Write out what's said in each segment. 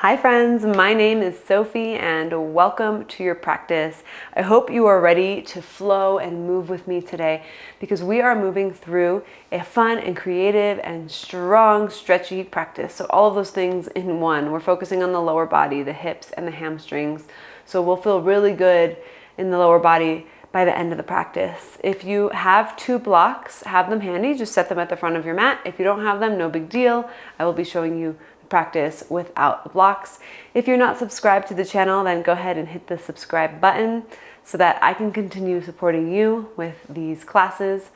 Hi friends, my name is Sophie and welcome to your practice. I hope you are ready to flow and move with me today because we are moving through a fun and creative and strong, stretchy practice. So all of those things in one. We're focusing on the lower body, the hips and the hamstrings. So we'll feel really good in the lower body by the end of the practice. If you have two blocks, have them handy. Just set them at the front of your mat. If you don't have them, no big deal. I will be showing you practice without the blocks. If you're not subscribed to the channel, then go ahead and hit the subscribe button so that I can continue supporting you with these classes.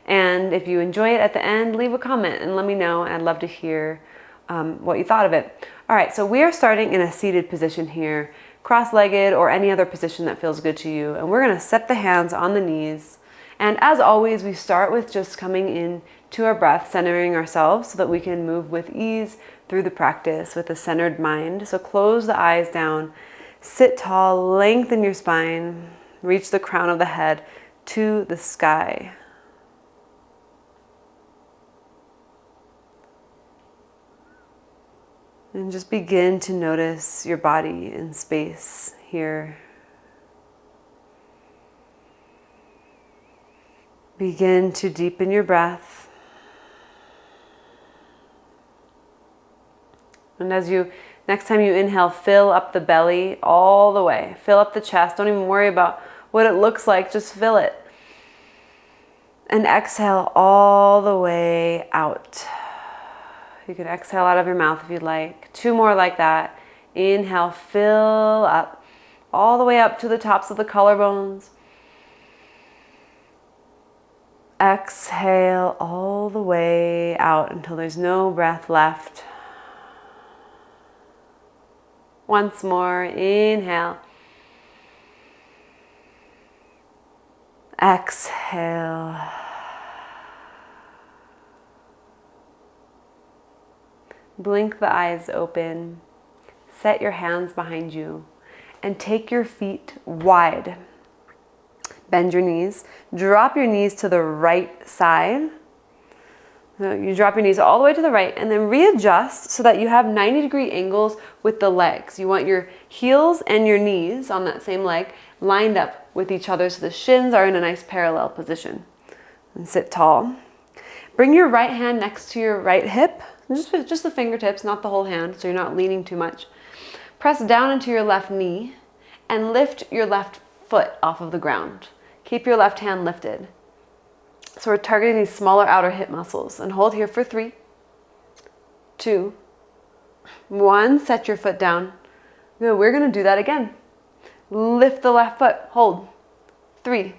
And if you enjoy it at the end, leave a comment and let me know. I'd love to hear what you thought of it. All right, so we are starting in a seated position here, cross-legged or any other position that feels good to you. And we're gonna set the hands on the knees. And as always, we start with just coming in to our breath, centering ourselves so that we can move with ease through the practice with a centered mind. So close the eyes down, sit tall, lengthen your spine, reach the crown of the head to the sky. And just begin to notice your body in space here. Begin to deepen your breath. And next time you inhale, fill up the belly all the way. Fill up the chest. Don't even worry about what it looks like. Just fill it. And exhale all the way out. You can exhale out of your mouth if you'd like. Two more like that. Inhale, fill up all the way up to the tops of the collarbones. Exhale all the way out until there's no breath left. Once more, inhale. Exhale. Blink the eyes open. Set your hands behind you and take your feet wide. Bend your knees. Drop your knees to the right side. So you drop your knees all the way to the right and then readjust so that you have 90-degree angles with the legs. You want your heels and your knees on that same leg lined up with each other so the shins are in a nice parallel position. And sit tall. Bring your right hand next to your right hip, just the fingertips, not the whole hand, so you're not leaning too much. Press down into your left knee and lift your left foot off of the ground. Keep your left hand lifted. So we're targeting these smaller outer hip muscles and hold here for 3, 2, 1. Set your foot down. Good. We're going to do that again. Lift the left foot. Hold. 3,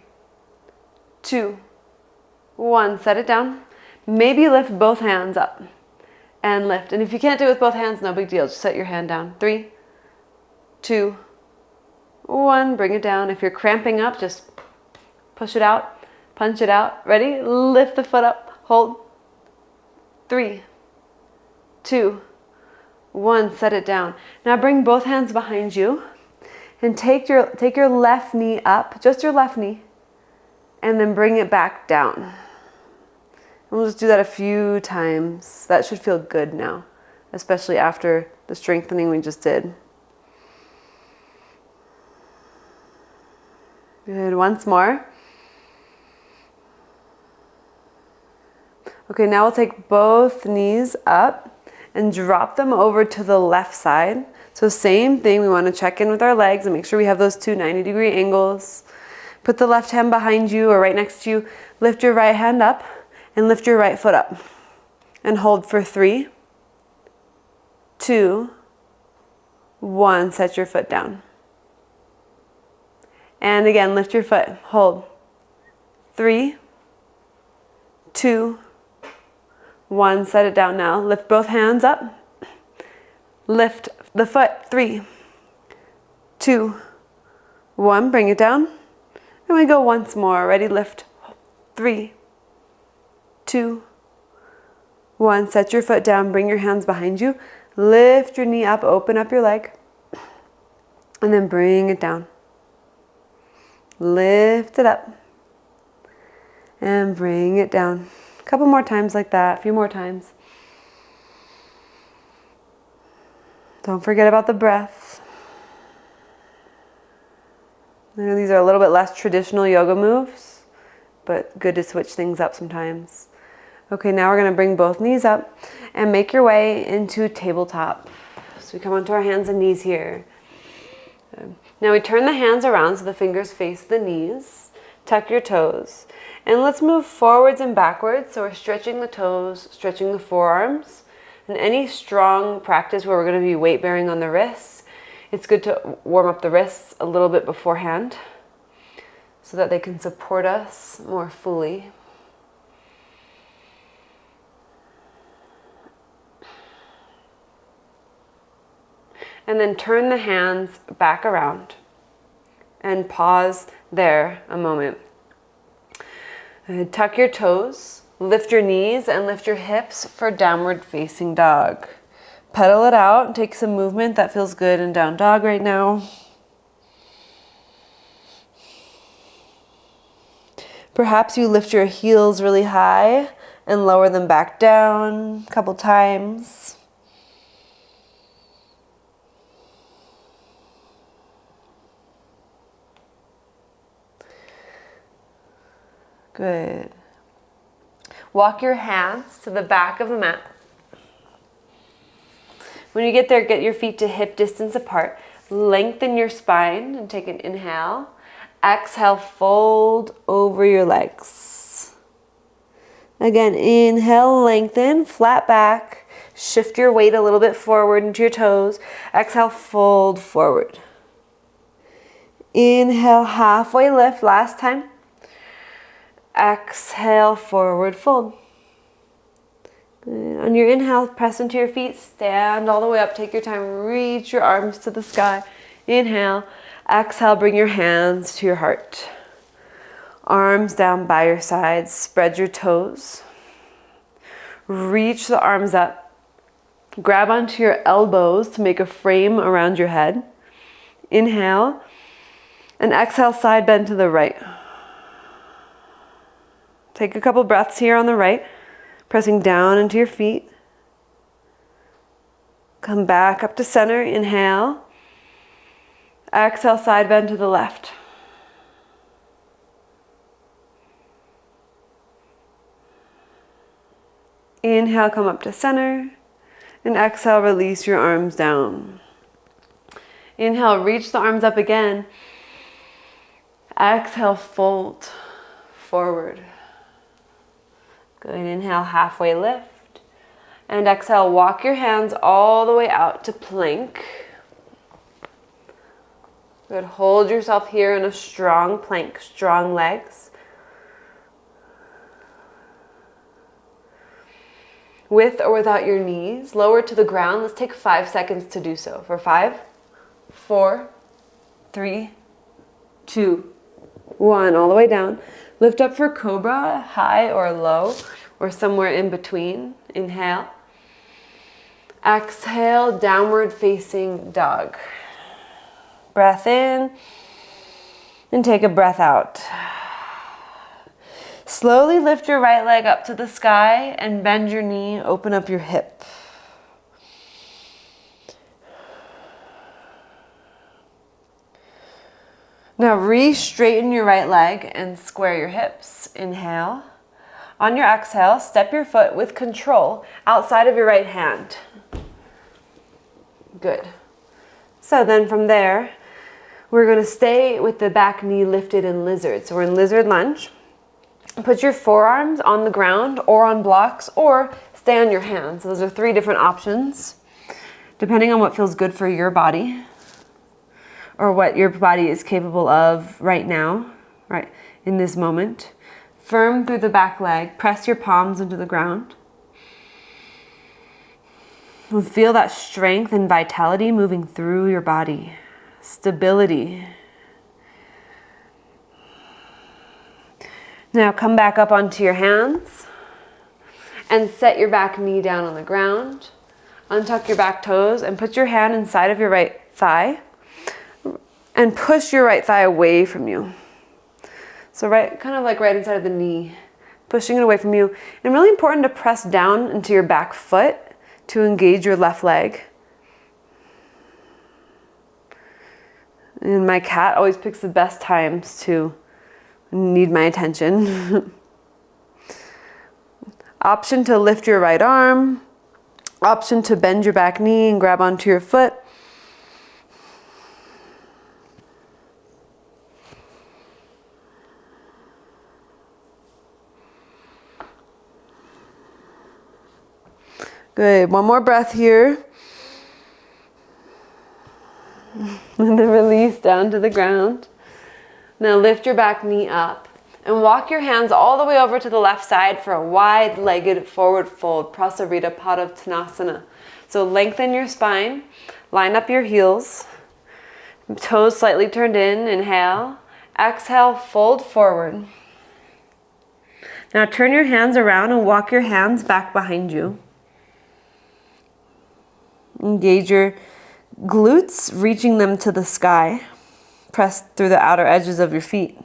2, 1. Set it down. Maybe lift both hands up and lift. And if you can't do it with both hands, no big deal. Just set your hand down. 3, 2, 1. Bring it down. If you're cramping up, just push it out. Punch it out. Ready? Lift the foot up. Hold. 3, 2, 1. Set it down. Now bring both hands behind you and take your left knee up, just your left knee, and then bring it back down. And we'll just do that a few times. That should feel good now, especially after the strengthening we just did. Good. Once more. Okay, now we'll take both knees up and drop them over to the left side. So same thing, we want to check in with our legs and make sure we have those two 90-degree angles. Put the left hand behind you or right next to you. Lift your right hand up and lift your right foot up. And hold for 3, 2, 1. Set your foot down. And again, lift your foot. Hold. 3, 2, 1. Set it down now. Lift both hands up. Lift the foot. 3, 2, 1. Bring it down. And we go once more. Ready? Lift. 3, 2, 1. Set your foot down. Bring your hands behind you. Lift your knee up. Open up your leg. And then bring it down. Lift it up. And bring it down. A couple more times like that. A few more times. Don't forget about the breath. I know these are a little bit less traditional yoga moves, but good to switch things up sometimes. Okay, now we're going to bring both knees up and make your way into tabletop. So we come onto our hands and knees here. Now we turn the hands around so the fingers face the knees. Tuck your toes. And let's move forwards and backwards. So we're stretching the toes, stretching the forearms. And any strong practice where we're going to be weight bearing on the wrists, it's good to warm up the wrists a little bit beforehand so that they can support us more fully. And then turn the hands back around and pause there a moment. Tuck your toes, lift your knees and lift your hips for downward facing dog. Pedal it out and take some movement that feels good in down dog right now. Perhaps you lift your heels really high and lower them back down a couple times. Good. Walk your hands to the back of the mat. When you get there, get your feet to hip distance apart. Lengthen your spine and take an inhale. Exhale, fold over your legs. Again, inhale, lengthen, flat back. Shift your weight a little bit forward into your toes. Exhale, fold forward. Inhale, halfway lift, last time. Exhale, forward fold. Good. On your inhale, press into your feet, stand all the way up, take your time, reach your arms to the sky. Inhale, exhale, bring your hands to your heart. Arms down by your sides, spread your toes. Reach the arms up. Grab onto your elbows to make a frame around your head. Inhale, and exhale, side bend to the right. Take a couple breaths here on the right, pressing down into your feet. Come back up to center, inhale. Exhale, side bend to the left. Inhale, come up to center. And exhale, release your arms down. Inhale, reach the arms up again. Exhale, fold forward. Good, inhale, halfway lift. And exhale, walk your hands all the way out to plank. Good, hold yourself here in a strong plank, strong legs. With or without your knees, lower to the ground. Let's take 5 seconds to do so. For 5, 4, 3, 2, 1, all the way down. Lift up for cobra, high or low, or somewhere in between. Inhale. Exhale, downward facing dog. Breath in, and take a breath out. Slowly lift your right leg up to the sky and bend your knee, open up your hip. Now re-straighten your right leg and square your hips. Inhale. On your exhale, step your foot with control outside of your right hand. Good. So then from there, we're going to stay with the back knee lifted in lizard. So we're in lizard lunge. Put your forearms on the ground or on blocks or stay on your hands. So those are 3 different options, depending on what feels good for your body or what your body is capable of right now, right in this moment. Firm through the back leg. Press your palms into the ground. Feel that strength and vitality moving through your body. Stability. Now come back up onto your hands and set your back knee down on the ground. Untuck your back toes and put your hand inside of your right thigh and push your right thigh away from you. So right, kind of like right inside of the knee, pushing it away from you. And really important to press down into your back foot to engage your left leg. And my cat always picks the best times to need my attention. Option to lift your right arm. Option to bend your back knee and grab onto your foot. Good. One more breath here. And then release down to the ground. Now lift your back knee up and walk your hands all the way over to the left side for a wide-legged forward fold, Prasarita Padottanasana. So lengthen your spine, line up your heels, toes slightly turned in, inhale. Exhale, fold forward. Now turn your hands around and walk your hands back behind you. Engage your glutes, reaching them to the sky. Press through the outer edges of your feet.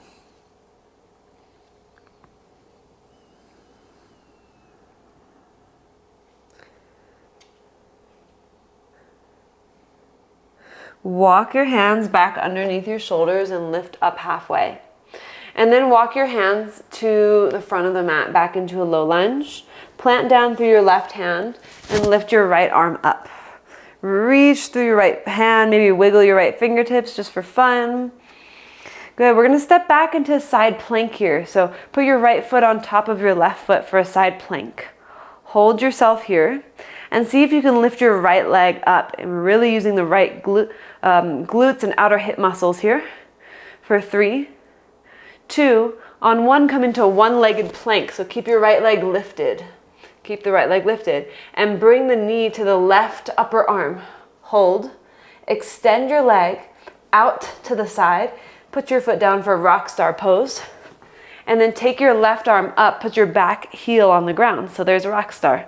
Walk your hands back underneath your shoulders and lift up halfway. And then walk your hands to the front of the mat, back into a low lunge. Plant down through your left hand and lift your right arm up. Reach through your right hand, maybe wiggle your right fingertips just for fun. Good, we're gonna step back into a side plank here. So put your right foot on top of your left foot for a side plank. Hold yourself here and see if you can lift your right leg up. And we're really using the right glutes and outer hip muscles here. For 3, 2, on 1, come into a one-legged plank. So keep your right leg lifted. Keep the right leg lifted and bring the knee to the left upper arm. Hold, extend your leg out to the side, put your foot down for rock star pose, and then take your left arm up, put your back heel on the ground. So there's a rock star.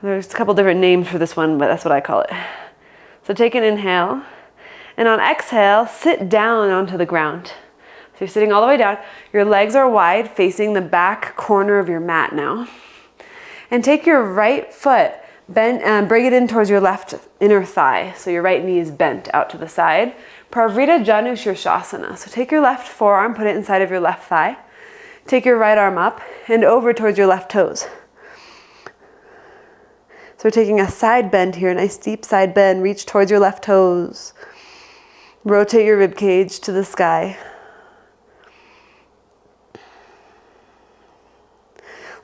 There's a couple different names for this one, but that's what I call it. So take an inhale, and on exhale, sit down onto the ground. So you're sitting all the way down. Your legs are wide, facing the back corner of your mat now. And take your right foot, bend, bring it in towards your left inner thigh. So your right knee is bent out to the side. Pravrita Janu Shirshasana. So take your left forearm, put it inside of your left thigh. Take your right arm up and over towards your left toes. So we're taking a side bend here, a nice deep side bend. Reach towards your left toes. Rotate your rib cage to the sky.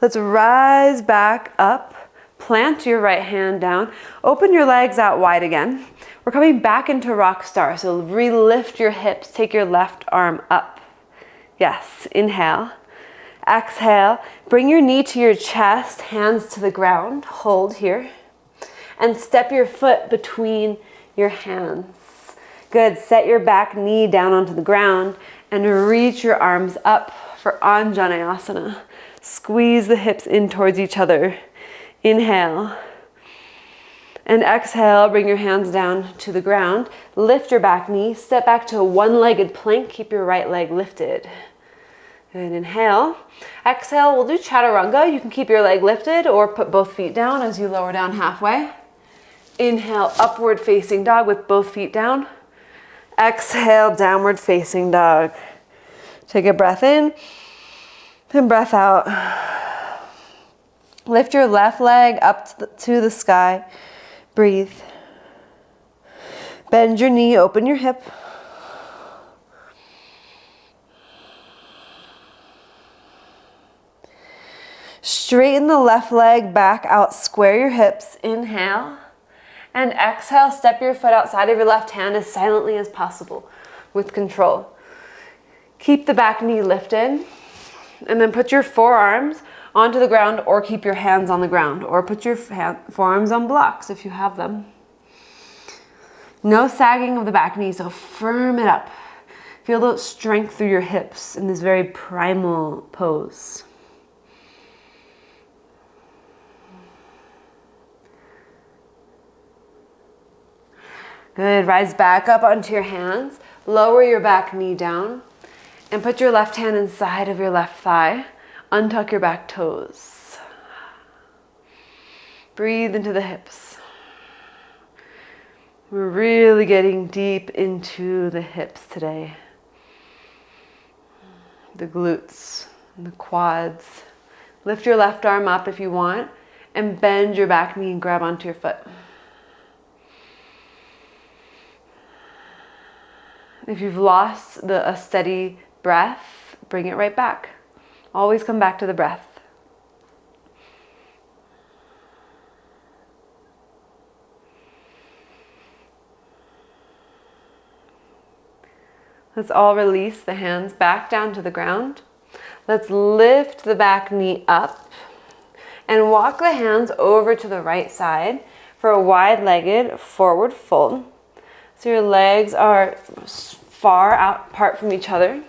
Let's rise back up, plant your right hand down, open your legs out wide again. We're coming back into rock star, so re-lift your hips, take your left arm up. Yes, inhale. Exhale, bring your knee to your chest, hands to the ground, hold here. And step your foot between your hands. Good, set your back knee down onto the ground and reach your arms up for Anjaneyasana. Squeeze the hips in towards each other. Inhale. And exhale, bring your hands down to the ground. Lift your back knee, step back to a one-legged plank. Keep your right leg lifted. Good, inhale. Exhale, we'll do Chaturanga. You can keep your leg lifted or put both feet down as you lower down halfway. Inhale, upward facing dog with both feet down. Exhale, downward facing dog. Take a breath in. And breath out. Lift your left leg up to the sky. Breathe. Bend your knee, open your hip. Straighten the left leg back out, square your hips. Inhale. And exhale, step your foot outside of your left hand as silently as possible with control. Keep the back knee lifted. And then put your forearms onto the ground or keep your hands on the ground or put your forearms on blocks if you have them. No sagging of the back knee, so firm it up. Feel the strength through your hips in this very primal pose. Good, rise back up onto your hands. Lower your back knee down. And put your left hand inside of your left thigh. Untuck your back toes. Breathe into the hips. We're really getting deep into the hips today. The glutes, and the quads. Lift your left arm up if you want and bend your back knee and grab onto your foot. If you've lost a steady breath, bring it right back. Always come back to the breath. Let's all release the hands back down to the ground. Let's lift the back knee up and walk the hands over to the right side for a wide-legged forward fold. So your legs are far out apart from each other.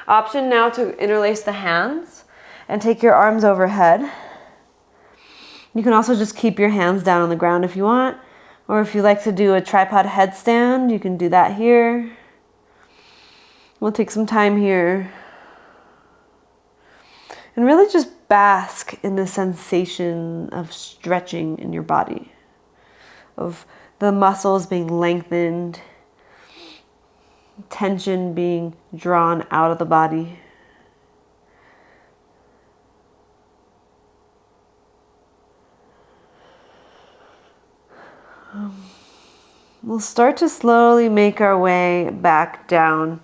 Option now to interlace the hands and take your arms overhead. You can also just keep your hands down on the ground if you want, or if you like to do a tripod headstand, you can do that here. We'll take some time here and really just bask in the sensation of stretching in your body, of the muscles being lengthened, tension being drawn out of the body. We'll start to slowly make our way back down,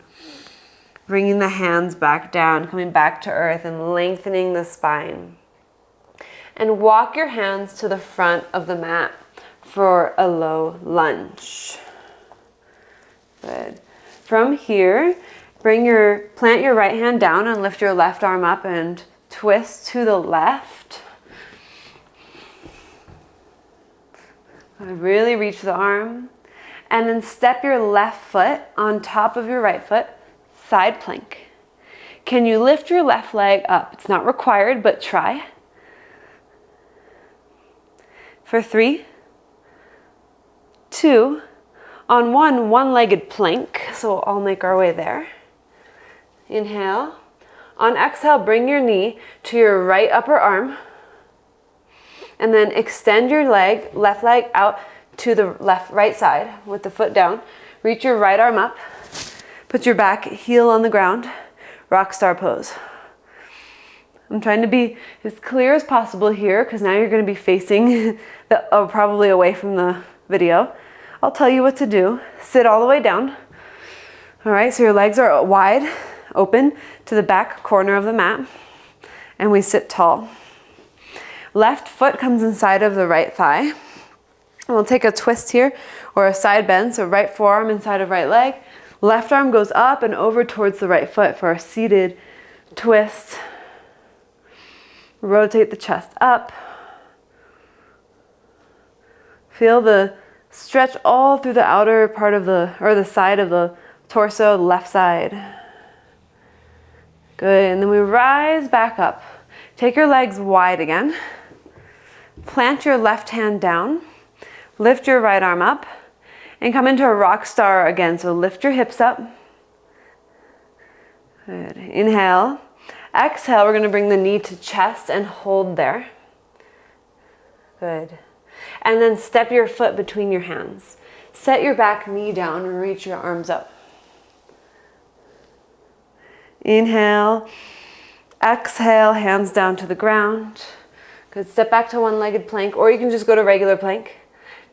bringing the hands back down, coming back to earth and lengthening the spine. And walk your hands to the front of the mat for a low lunge. Good. From here, plant your right hand down and lift your left arm up and twist to the left. Really reach the arm. And then step your left foot on top of your right foot. Side plank. Can you lift your left leg up? It's not required, but try. For 3, 2, on one-legged plank. So I'll make our way there. Inhale. On exhale, bring your knee to your right upper arm. And then extend your left leg out to the right side with the foot down. Reach your right arm up. Put your back heel on the ground, rock star pose. I'm trying to be as clear as possible here because now you're going to be facing probably away from the video. I'll tell you what to do. Sit all the way down. All right, so your legs are wide open to the back corner of the mat, and we sit tall. Left foot comes inside of the right thigh. And we'll take a twist here or a side bend, so right forearm inside of right leg. Left arm goes up and over towards the right foot for a seated twist. Rotate the chest up. Feel the stretch all through the outer part of the side of the torso, left side. Good, and then we rise back up. Take your legs wide again. Plant your left hand down. Lift your right arm up. And come into a rock star again. So lift your hips up. Good. Inhale. Exhale, we're going to bring the knee to chest and hold there. Good. And then step your foot between your hands. Set your back knee down and reach your arms up. Inhale. Exhale, hands down to the ground. Good. Step back to one-legged plank, or you can just go to regular plank.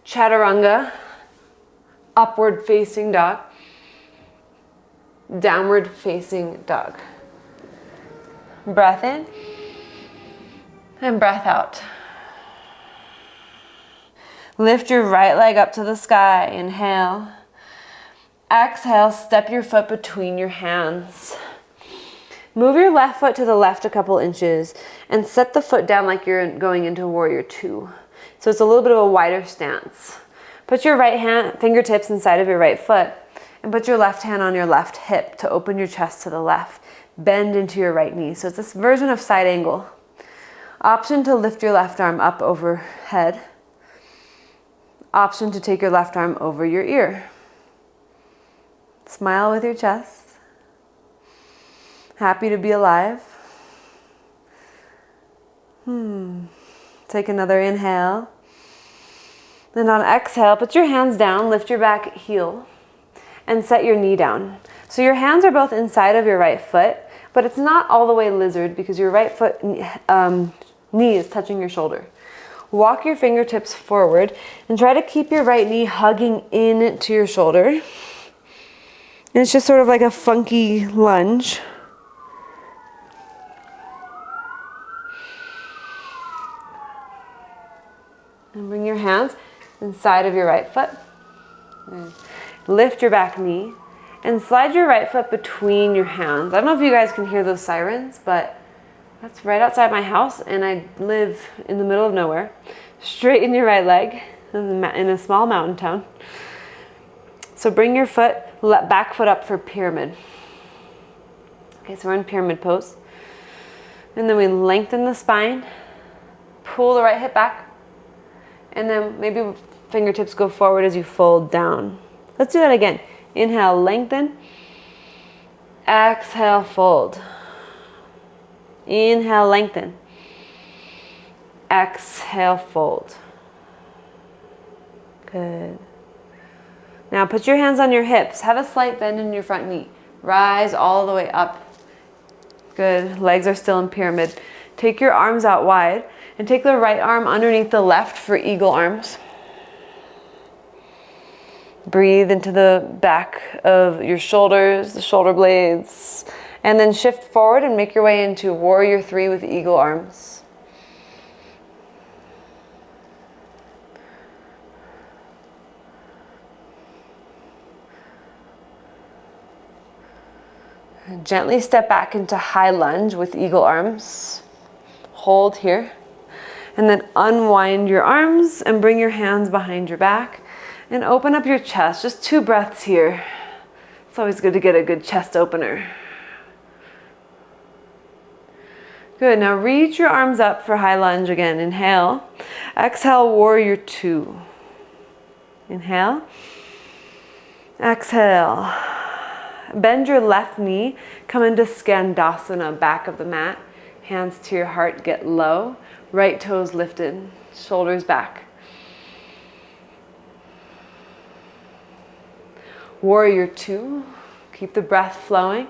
Chaturanga. Upward facing dog, downward facing dog. Breath in and breath out. Lift your right leg up to the sky. Inhale. Exhale, step your foot between your hands. Move your left foot to the left a couple inches and set the foot down like you're going into warrior 2. So it's a little bit of a wider stance. Put your right hand, fingertips inside of your right foot and put your left hand on your left hip to open your chest to the left. Bend into your right knee. So it's this version of side angle. Option to lift your left arm up overhead. Option to take your left arm over your ear. Smile with your chest. Happy to be alive. Take another inhale. Then on exhale, put your hands down, lift your back heel, and set your knee down. So your hands are both inside of your right foot, but it's not all the way lizard because your right foot knee is touching your shoulder. Walk your fingertips forward and try to keep your right knee hugging in to your shoulder. And it's just sort of like a funky lunge. And bring your hands inside of your right foot. Lift your back knee and slide your right foot between your hands. I don't know if you guys can hear those sirens, but that's right outside my house, and I live in the middle of nowhere. Straighten your right leg in a small mountain town. So bring your back foot up for pyramid. Okay, so we're in pyramid pose. And then we lengthen the spine, pull the right hip back, and then maybe fingertips go forward as you fold down. Let's do that again. Inhale, lengthen. Exhale, fold. Inhale, lengthen. Exhale, fold. Good. Now put your hands on your hips. Have a slight bend in your front knee. Rise all the way up. Good. Legs are still in pyramid. Take your arms out wide and take the right arm underneath the left for eagle arms. Breathe into the back of your shoulders, the shoulder blades, and then shift forward and make your way into warrior 3 with eagle arms. And gently step back into high lunge with eagle arms. Hold here. And then unwind your arms and bring your hands behind your back and open up your chest. Just 2 breaths here. It's always good to get a good chest opener. Good, now reach your arms up for high lunge again. Inhale. Exhale, warrior 2. Inhale. Exhale. Bend your left knee. Come into Skandasana, back of the mat. Hands to your heart, get low. Right toes lifted, shoulders back. Warrior 2, keep the breath flowing.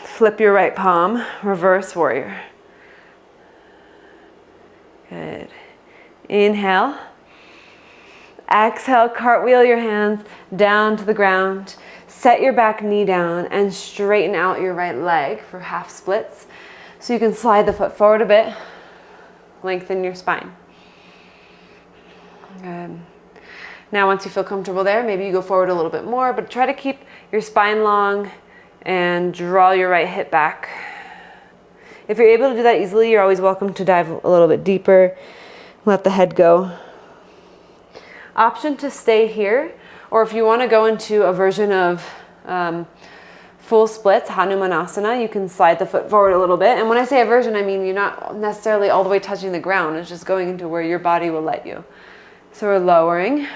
Flip your right palm, reverse warrior. Good. Inhale. Exhale, cartwheel your hands down to the ground. Set your back knee down and straighten out your right leg for half splits. So you can slide the foot forward a bit, lengthen your spine. Good. Now once you feel comfortable there, maybe you go forward a little bit more, but try to keep your spine long and draw your right hip back. If you're able to do that easily, you're always welcome to dive a little bit deeper. Let the head go. Option to stay here, or if you want to go into a version of full splits, Hanumanasana, you can slide the foot forward a little bit. And when I say a version, I mean you're not necessarily all the way touching the ground. It's just going into where your body will let you. So we're lowering.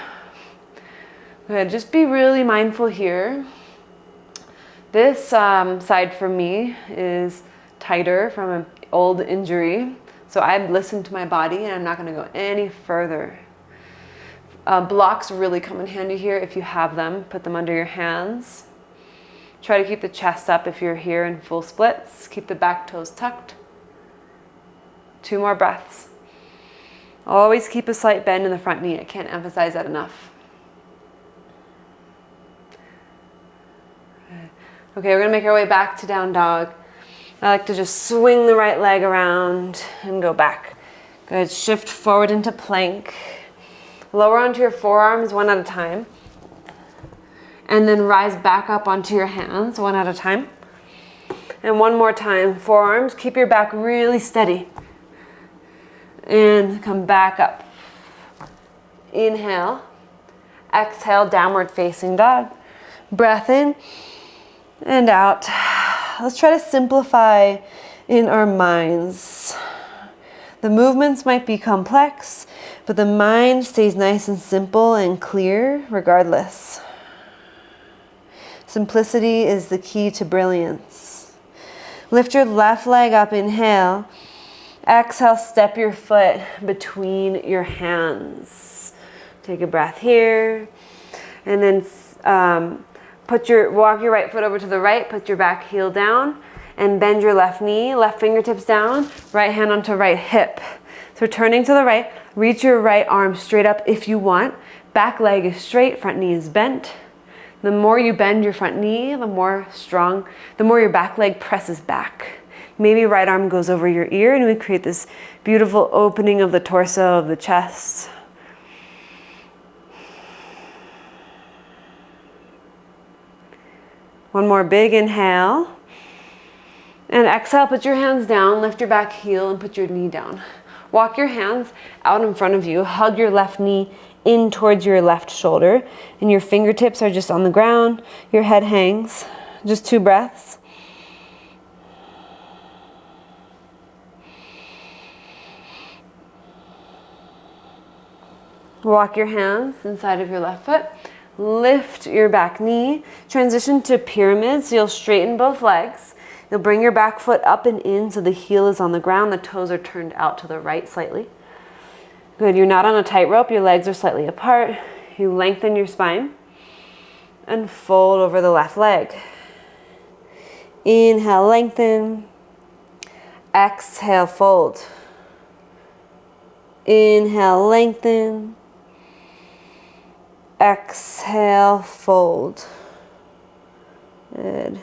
Good. Just be really mindful here. This side for me is tighter from an old injury. So I've listened to my body and I'm not going to go any further. Blocks really come in handy here if you have them. Put them under your hands. Try to keep the chest up if you're here in full splits. Keep the back toes tucked. 2 more breaths. Always keep a slight bend in the front knee. I can't emphasize that enough. Okay, we're going to make our way back to down dog. I like to just swing the right leg around and go back. Good. Shift forward into plank. Lower onto your forearms 1 at a time. And then rise back up onto your hands 1 at a time. And 1 more time, forearms. Keep your back really steady. And come back up. Inhale. Exhale, downward facing dog. Breath in and out. Let's try to simplify in our minds. The movements might be complex, but the mind stays nice and simple and clear regardless. Simplicity is the key to brilliance. Lift your left leg up, inhale. Exhale, step your foot between your hands. Take a breath here. And then walk your right foot over to the right, put your back heel down, and bend your left knee, left fingertips down, right hand onto right hip. So turning to the right, reach your right arm straight up if you want. Back leg is straight, front knee is bent. The more you bend your front knee, the more your back leg presses back. Maybe right arm goes over your ear and we create this beautiful opening of the torso, of the chest. One more big inhale. And exhale, put your hands down, lift your back heel and put your knee down. Walk your hands out in front of you, hug your left knee in towards your left shoulder, and your fingertips are just on the ground, your head hangs. Just 2 breaths. Walk your hands inside of your left foot. Lift your back knee. Transition to pyramid, so you'll straighten both legs. You'll bring your back foot up and in so the heel is on the ground. The toes are turned out to the right slightly. Good, you're not on a tightrope. Your legs are slightly apart. You lengthen your spine and fold over the left leg. Inhale, lengthen. Exhale, fold. Inhale, lengthen. Exhale, fold. Good.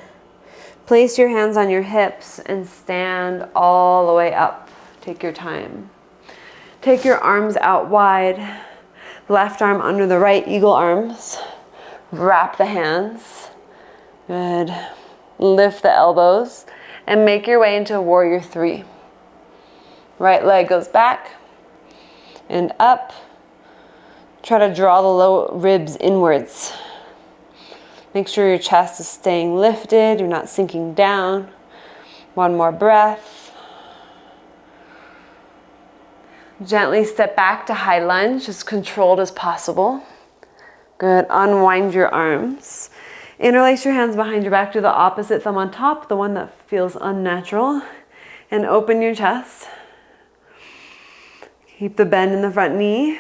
Place your hands on your hips and stand all the way up. Take your time. Take your arms out wide. Left arm under the right, eagle arms. Wrap the hands. Good. Lift the elbows and make your way into warrior 3. Right leg goes back and up. Try to draw the low ribs inwards. Make sure your chest is staying lifted, you're not sinking down. One more breath. Gently step back to high lunge, as controlled as possible. Good, unwind your arms. Interlace your hands behind your back, do the opposite thumb on top, the one that feels unnatural, and open your chest. Keep the bend in the front knee.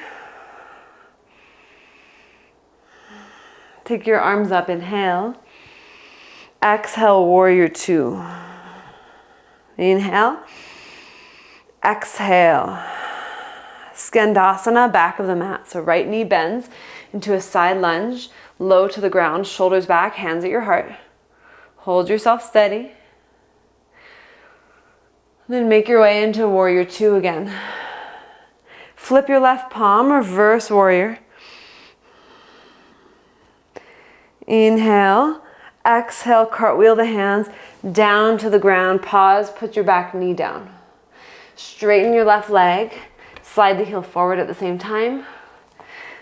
Take your arms up, inhale. Exhale, warrior 2. Inhale. Exhale. Skandasana, back of the mat. So right knee bends into a side lunge, low to the ground, shoulders back, hands at your heart. Hold yourself steady. Then make your way into warrior 2 again. Flip your left palm, reverse warrior. Inhale, exhale, cartwheel the hands down to the ground. Pause, put your back knee down. Straighten your left leg, slide the heel forward at the same time.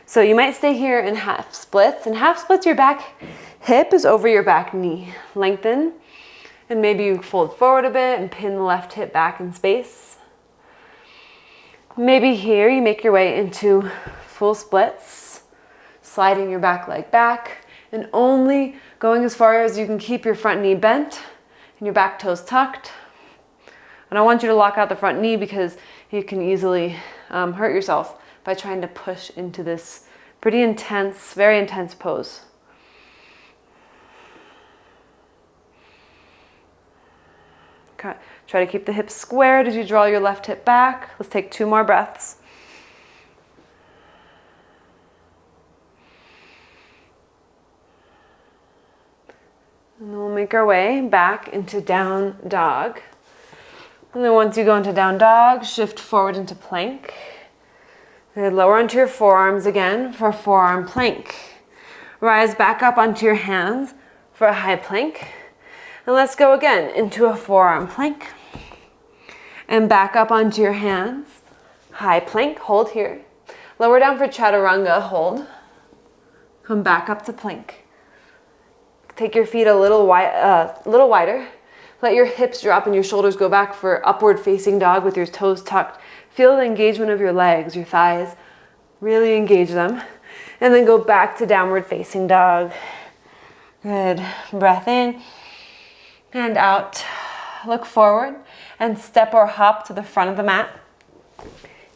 So you might stay here in half splits. In half splits, your back hip is over your back knee. Lengthen, and maybe you fold forward a bit and pin the left hip back in space. Maybe here you make your way into full splits, sliding your back leg back, and only going as far as you can keep your front knee bent and your back toes tucked. I don't want you to lock out the front knee because you can easily hurt yourself by trying to push into this pretty intense, very intense pose. Okay. Try to keep the hips squared as you draw your left hip back. Let's take 2 more breaths. And then we'll make our way back into down dog. And then once you go into down dog, shift forward into plank. And lower onto your forearms again for a forearm plank. Rise back up onto your hands for a high plank. And let's go again into a forearm plank. And back up onto your hands. High plank, hold here. Lower down for Chaturanga, hold. Come back up to plank. Take your feet a little wider. Let your hips drop and your shoulders go back for upward facing dog with your toes tucked. Feel the engagement of your legs, your thighs. Really engage them. And then go back to downward facing dog. Good. Breath in and out. Look forward and step or hop to the front of the mat.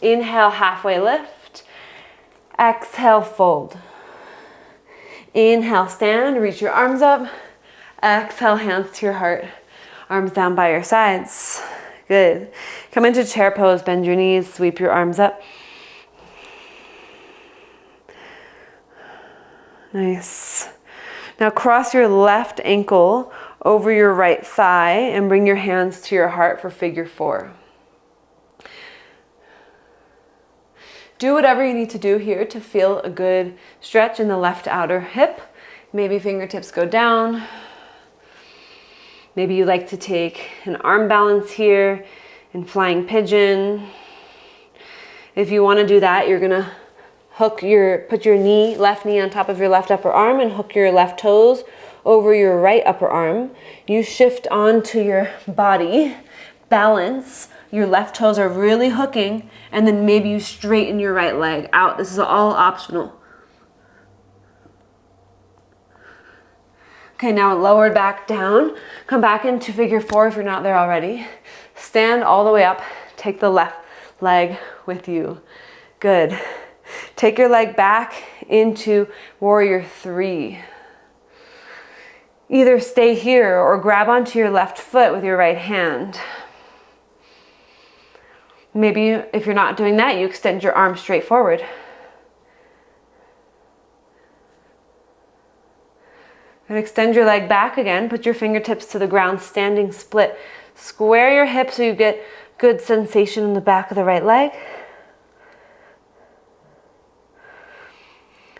Inhale, halfway lift. Exhale, fold. Inhale, stand, reach your arms up. Exhale, hands to your heart. Arms down by your sides. Good. Come into chair pose, bend your knees, sweep your arms up. Nice. Now cross your left ankle over your right thigh and bring your hands to your heart for figure 4. Do whatever you need to do here to feel a good stretch in the left outer hip. Maybe fingertips go down. Maybe you like to take an arm balance here in flying pigeon. If you want to do that, you're gonna put your left knee on top of your left upper arm and hook your left toes over your right upper arm. You shift onto your body, balance. Your left toes are really hooking, and then maybe you straighten your right leg out. This is all optional. Okay, now lower back down. Come back into figure 4 if you're not there already. Stand all the way up. Take the left leg with you. Good. Take your leg back into warrior 3. Either stay here or grab onto your left foot with your right hand. Maybe if you're not doing that, you extend your arm straight forward. And extend your leg back again. Put your fingertips to the ground, standing split. Square your hips so you get good sensation in the back of the right leg.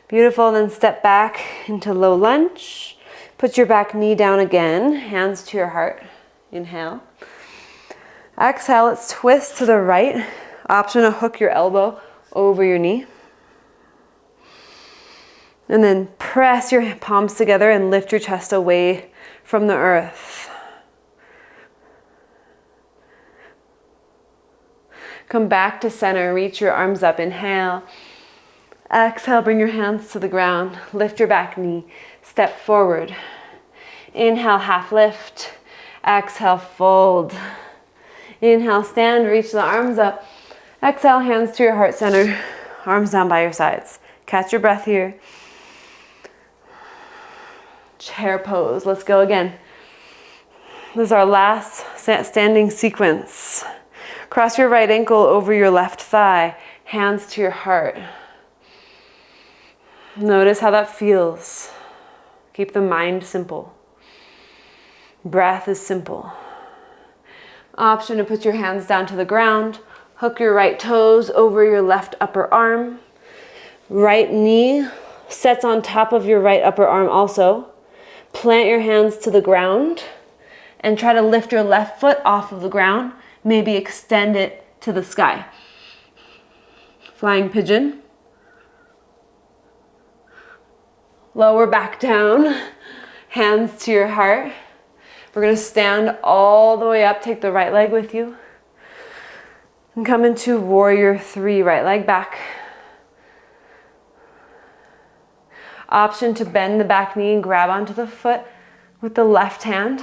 Beautiful, then step back into low lunge. Put your back knee down again, hands to your heart. Inhale. Exhale, let's twist to the right. Option to hook your elbow over your knee. And then press your palms together and lift your chest away from the earth. Come back to center, reach your arms up, inhale. Exhale, bring your hands to the ground. Lift your back knee, step forward. Inhale, half lift. Exhale, fold. Inhale, stand, reach the arms up. Exhale, hands to your heart center, arms down by your sides. Catch your breath here. Chair pose, let's go again. This is our last standing sequence. Cross your right ankle over your left thigh, hands to your heart. Notice how that feels. Keep the mind simple. Breath is simple. Option to put your hands down to the ground. Hook your right toes over your left upper arm. Right knee sets on top of your right upper arm also. Plant your hands to the ground and try to lift your left foot off of the ground. Maybe extend it to the sky. Flying pigeon. Lower back down, hands to your heart. We're gonna stand all the way up, take the right leg with you. And come into warrior 3, right leg back. Option to bend the back knee and grab onto the foot with the left hand.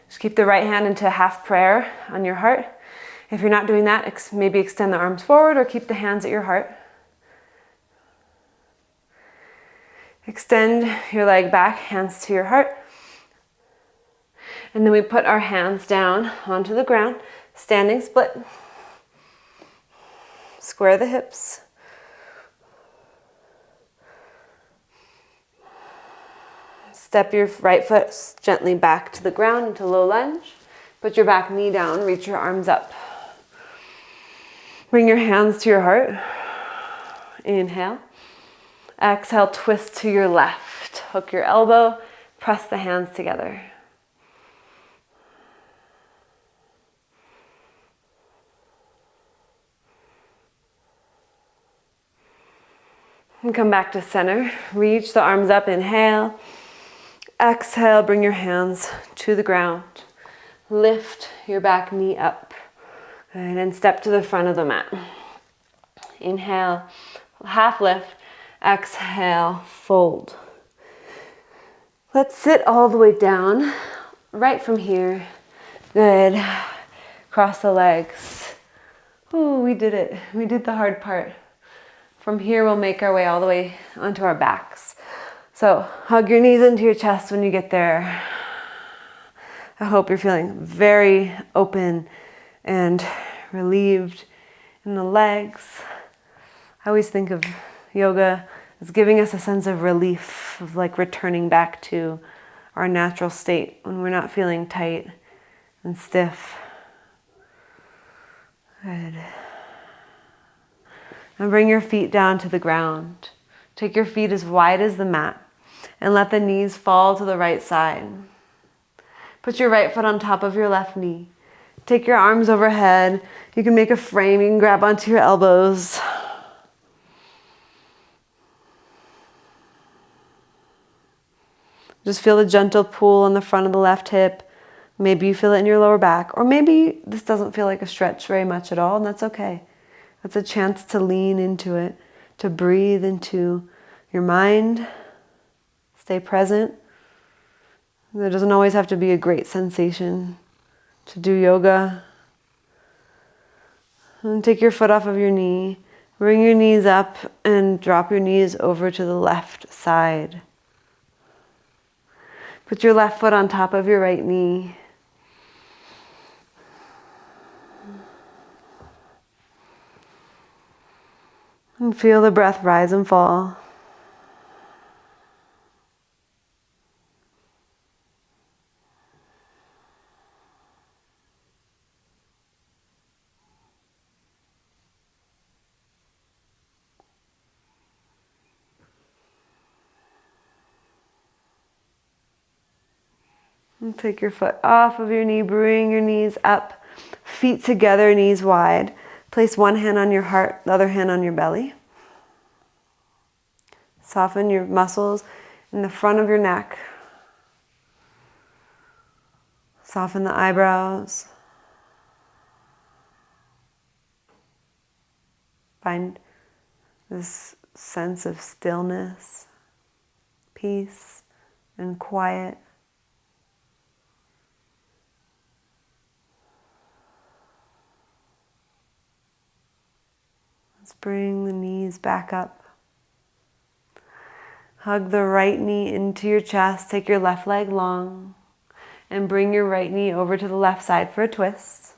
Just keep the right hand into half prayer on your heart. If you're not doing that, maybe extend the arms forward or keep the hands at your heart. Extend your leg back, hands to your heart. And then we put our hands down onto the ground, standing split. Square the hips. Step your right foot gently back to the ground into low lunge. Put your back knee down, reach your arms up. Bring your hands to your heart. Inhale. Exhale, twist to your left. Hook your elbow, press the hands together. And come back to center. Reach the arms up, inhale. Exhale, bring your hands to the ground. Lift your back knee up. And then step to the front of the mat. Inhale, half lift. Exhale, fold. Let's sit all the way down. Right from here, Good. Cross the legs. Ooh, we did it. We did the hard part. From here, we'll make our way all the way onto our backs. So hug your knees into your chest when you get there. I hope you're feeling very open and relieved in the legs. I always think of yoga as giving us a sense of relief, of like returning back to our natural state when we're not feeling tight and stiff. Good. And bring your feet down to the ground. Take your feet as wide as the mat and let the knees fall to the right side. Put your right foot on top of your left knee. Take your arms overhead. You can make a frame. You can grab onto your elbows. Just feel the gentle pull on the front of the left hip. Maybe you feel it in your lower back, or maybe this doesn't feel like a stretch very much at all, and that's okay. That's a chance to lean into it, to breathe into your mind, stay present. There doesn't always have to be a great sensation to do yoga. And take your foot off of your knee, bring your knees up and drop your knees over to the left side. Put your left foot on top of your right knee. And feel the breath rise and fall. And take your foot off of your knee, bring your knees up, feet together, knees wide. Place one hand on your heart, the other hand on your belly. Soften your muscles in the front of your neck. Soften the eyebrows. Find this sense of stillness, peace, and quiet. Let's bring the knees back up. Hug the right knee into your chest. Take your left leg long and bring your right knee over to the left side for a twist.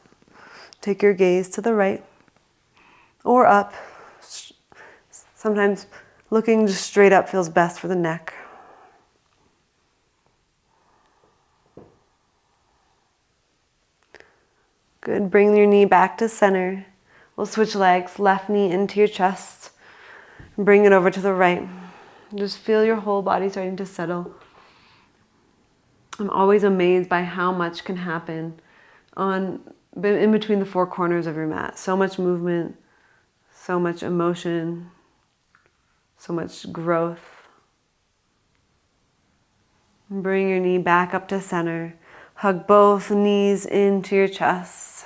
Take your gaze to the right or up. Sometimes looking just straight up feels best for the neck. Good. Bring your knee back to center. We'll switch legs. Left knee into your chest. Bring it over to the right. Just feel your whole body starting to settle. I'm always amazed by how much can happen in between the four corners of your mat. So much movement, so much emotion, so much growth. Bring your knee back up to center. Hug both knees into your chest.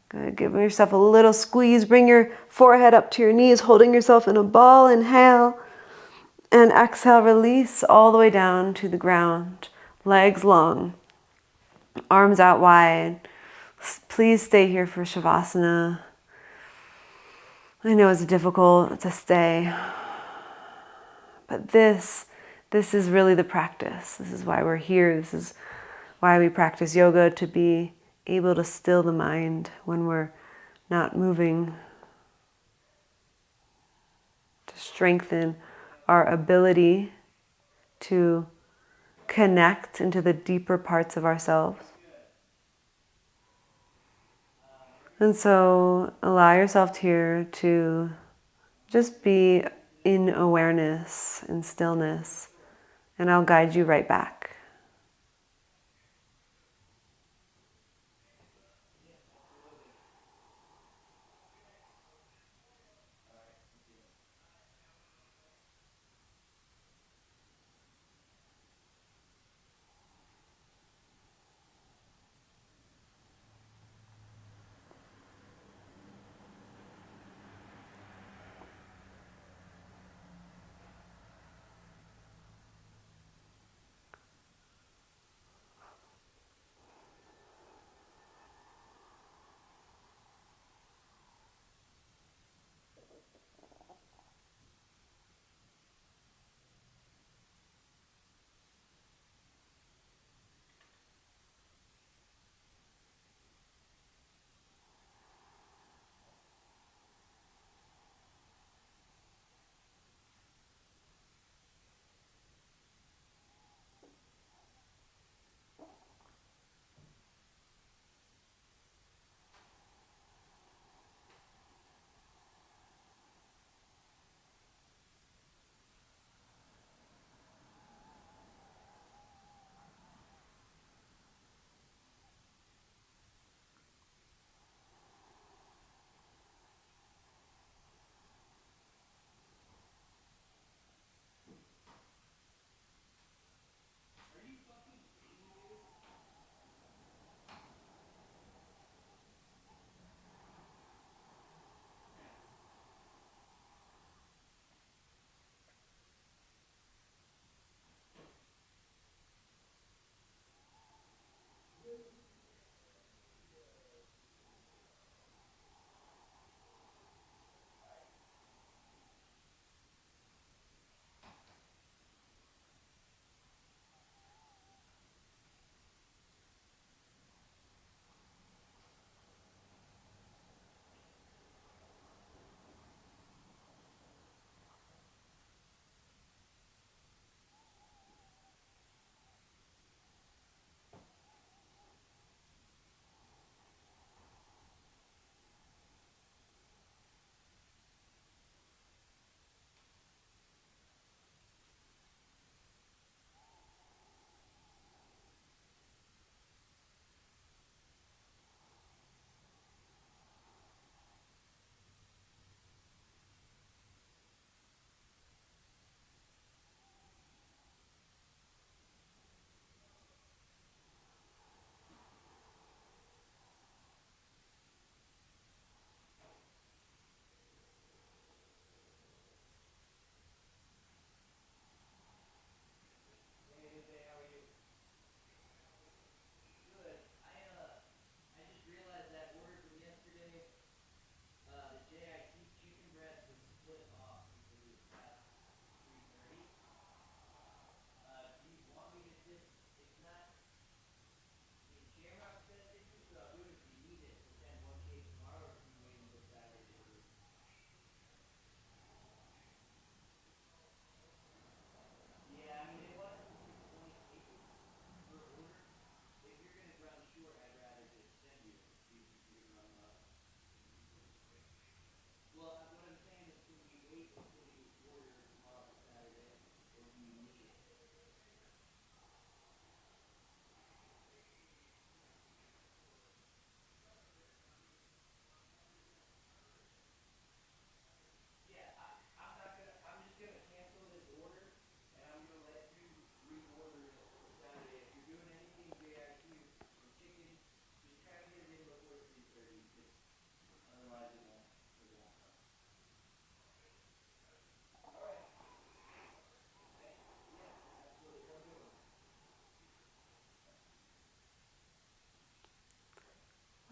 Good. Give yourself a little squeeze. Bring your forehead up to your knees, holding yourself in a ball. Inhale. And exhale, release all the way down to the ground. Legs long. Arms out wide. Please stay here for Savasana. I know it's difficult to stay. But this is really the practice. This is why we're here. This is why we practice yoga, to be able to still the mind when we're not moving, to strengthen our ability to connect into the deeper parts of ourselves. And so allow yourself here to just be in awareness and stillness, and I'll guide you right back.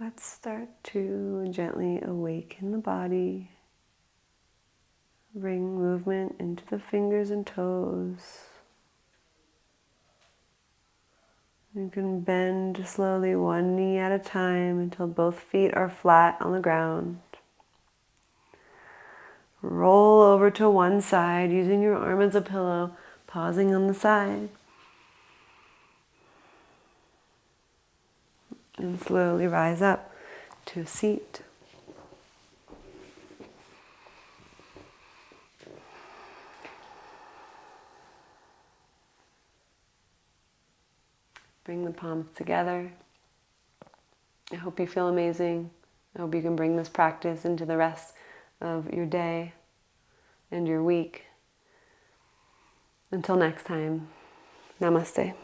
Let's start to gently awaken the body. Bring movement into the fingers and toes. You can bend slowly one knee at a time until both feet are flat on the ground. Roll over to one side using your arm as a pillow, pausing on the side. And slowly rise up to a seat. Bring the palms together. I hope you feel amazing. I hope you can bring this practice into the rest of your day and your week. Until next time, namaste.